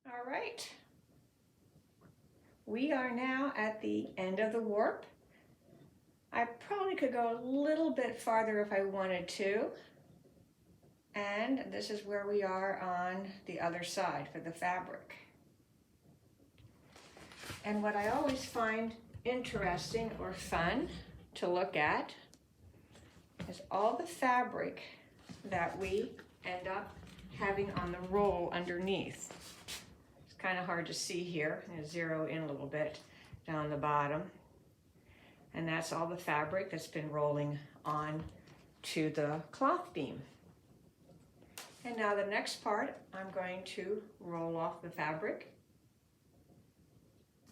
All right, we are now at the end of the warp. I probably could go a little bit farther if I wanted to. And this is where we are on the other side for the fabric. And what I always find interesting or fun to look at is all the fabric that we end up having on the roll underneath. It's kind of hard to see here. I'm going to zero in a little bit down the bottom. And that's all the fabric that's been rolling on to the cloth beam. And now the next part, I'm going to roll off the fabric.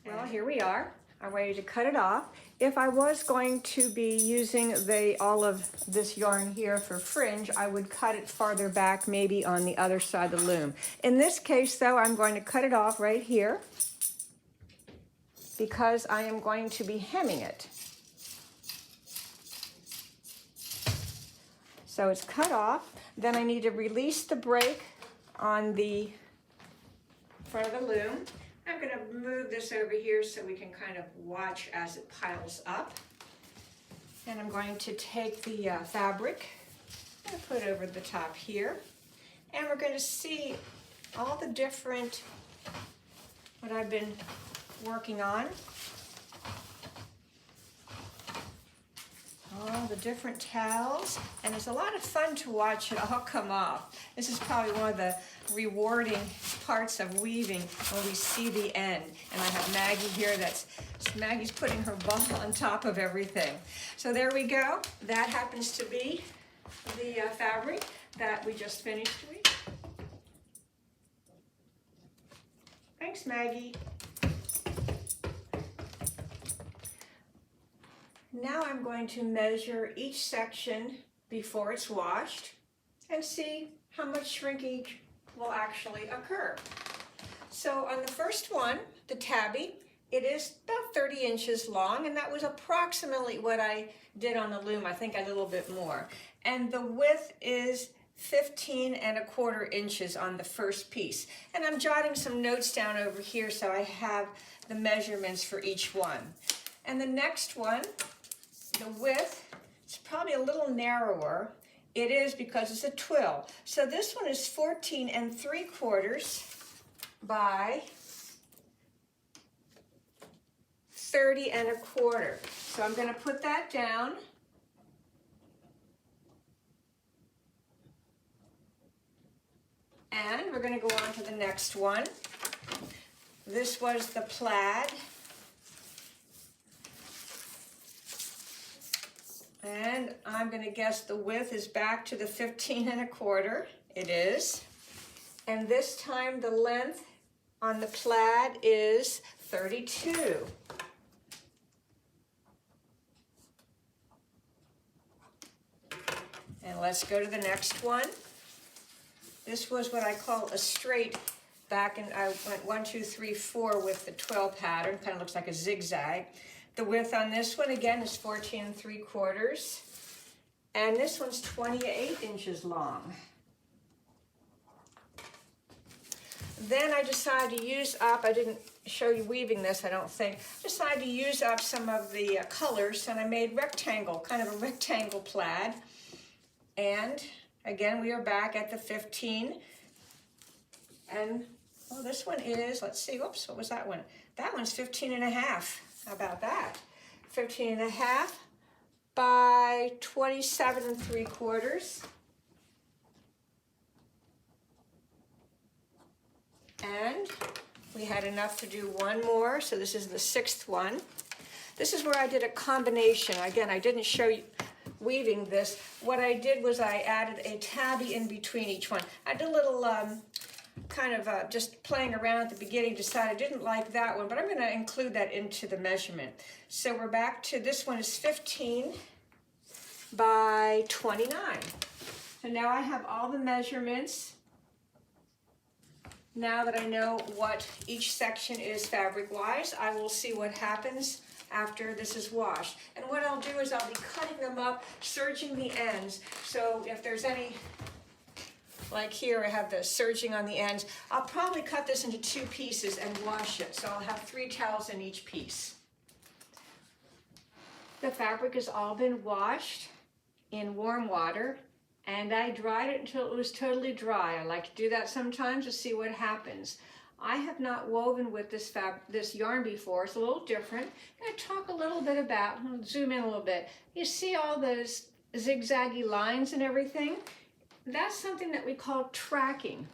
Well, here we are. I'm ready to cut it off. If I was going to be using all of this yarn here for fringe, I would cut it farther back, maybe on the other side of the loom. In this case, though, I'm going to cut it off right here because I am going to be hemming it. So it's cut off. Then I need to release the break on the front of the loom. I'm going to move this over here so we can kind of watch as it piles up. And I'm going to take the fabric and put it over the top here. And we're going to see all the different, what I've been working on. All the different towels, and it's a lot of fun to watch it all come off. This is probably one of the rewarding parts of weaving when we see the end. And I have Maggie here, Maggie's putting her ball on top of everything. So there we go. That happens to be the fabric that we just finished with. Thanks, Maggie. Now I'm going to measure each section before it's washed and see how much shrinkage will actually occur. So on the first one, the tabby, it is about 30 inches long, and that was approximately what I did on the loom. I think a little bit more. And the width is 15¼ inches on the first piece. And I'm jotting some notes down over here so I have the measurements for each one. And the next one, the width, it's probably a little narrower. It is because it's a twill. So this one is 14¾ by 30¼ So I'm going to put that down. And we're going to go on to the next one. This was the plaid. And I'm going to guess the width is back to the 15¼ It is. And this time the length on the plaid is 32. And let's go to the next one. This was what I call a straight back, and I went 1, 2, 3, 4 with the 12 pattern. Kind of looks like a zigzag. The width on this one, again, is 14¾ and this one's 28 inches long. Then I decided to use up, I didn't show you weaving this, I don't think, decided to use up some of the colors, and I made rectangle, kind of a rectangle plaid. And again, we are back at the 15. And, oh, this one is, let's see, whoops, what was that one? That one's 15½. How about that? 15½ by 27¾ And we had enough to do one more, so this is the 6th one. This is where I did a combination. Again, I didn't show you weaving this. What I did was I added a tabby in between each one. I did a little just playing around at the beginning, decided I didn't like that one, but I'm going to include that into the measurement. So we're back to, this one is 15 by 29. So now I have all the measurements. Now that I know what each section is fabric-wise, I will see what happens after this is washed. And what I'll do is I'll be cutting them up, serging the ends, so if there's any Like here, I have the serging on the ends. I'll probably cut this into 2 pieces and wash it, so I'll have 3 towels in each piece. The fabric has all been washed in warm water, and I dried it until it was totally dry. I like to do that sometimes to see what happens. I have not woven with this yarn before. It's a little different. I'm going to talk a little bit about, I'll zoom in a little bit. You see all those zigzaggy lines and everything? That's something that we call tracking.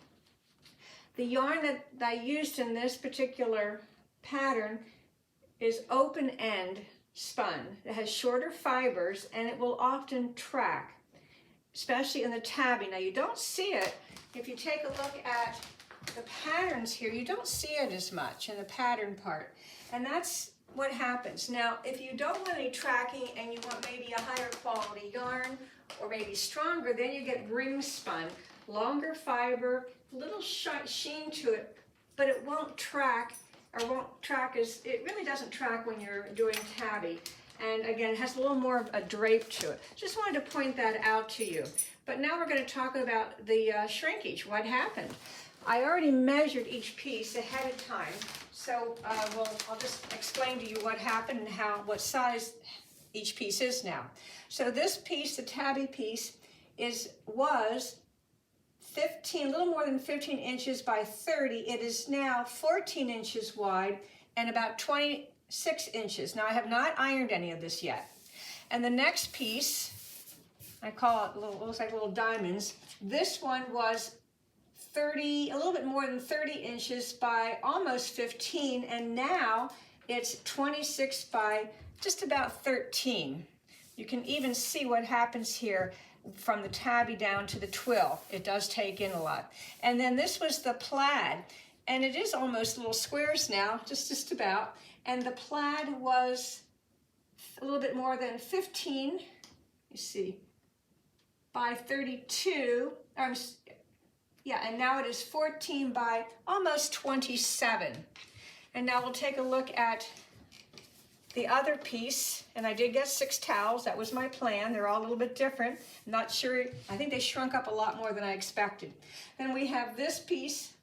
The yarn that I used in this particular pattern is open end spun. It has shorter fibers and it will often track, especially in the tabby. Now you don't see it. If you take a look at the patterns here, you don't see it as much in the pattern part. And that's what happens. Now, if you don't want any tracking and you want maybe a higher quality yarn or maybe stronger, then you get ring spun, longer fiber, little sheen to it, but it won't track, it really doesn't track when you're doing tabby. And again, it has a little more of a drape to it. Just wanted to point that out to you. But now we're going to talk about the shrinkage, what happened. I already measured each piece ahead of time, so I'll just explain to you what happened and what size each piece is now. So this piece, the tabby piece, was 15, a little more than 15 inches by 30. It is now 14 inches wide and about 26 inches. Now I have not ironed any of this yet. And the next piece, I call it looks like little diamonds. This one was a little bit more than 30 inches by almost 15, and now it's 26 by just about 13. You can even see what happens here from the tabby down to the twill. It does take in a lot. And then this was the plaid, and it is almost little squares now, just about. And the plaid was a little bit more than 15, you see, by 32. Yeah, and now it is 14 by almost 27. And now we'll take a look at the other piece, and I did get 6 towels. That was my plan. They're all a little bit different. I'm not sure, I think they shrunk up a lot more than I expected. Then we have this piece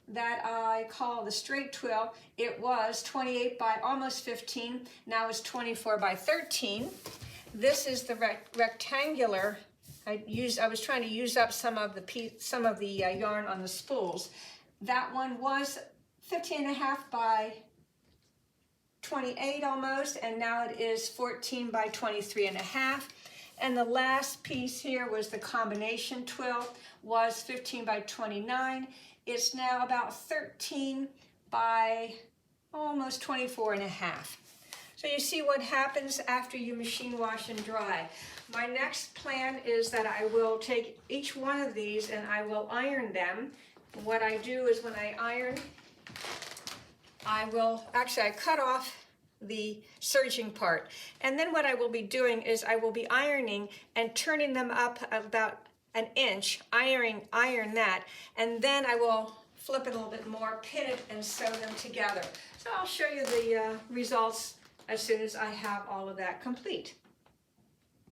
that I call the straight twill. It was 28 by almost 15. Now it's 24 by 13. This is the rectangular. I was trying to use up some of the yarn on the spools. That one was 15.5 by 28 almost, and now it is 14 by 23.5. And the last piece here was the combination twill, was 15 by 29. It's now about 13 by almost 24.5. So you see what happens after you machine wash and dry. My next plan is that I will take each one of these and I will iron them. What I do is when I iron, I cut off the serging part. And then what I will be doing is I will be ironing and turning them up about an inch, iron that, and then I will flip it a little bit more, pin it, and sew them together. So I'll show you the results as soon as I have all of that complete.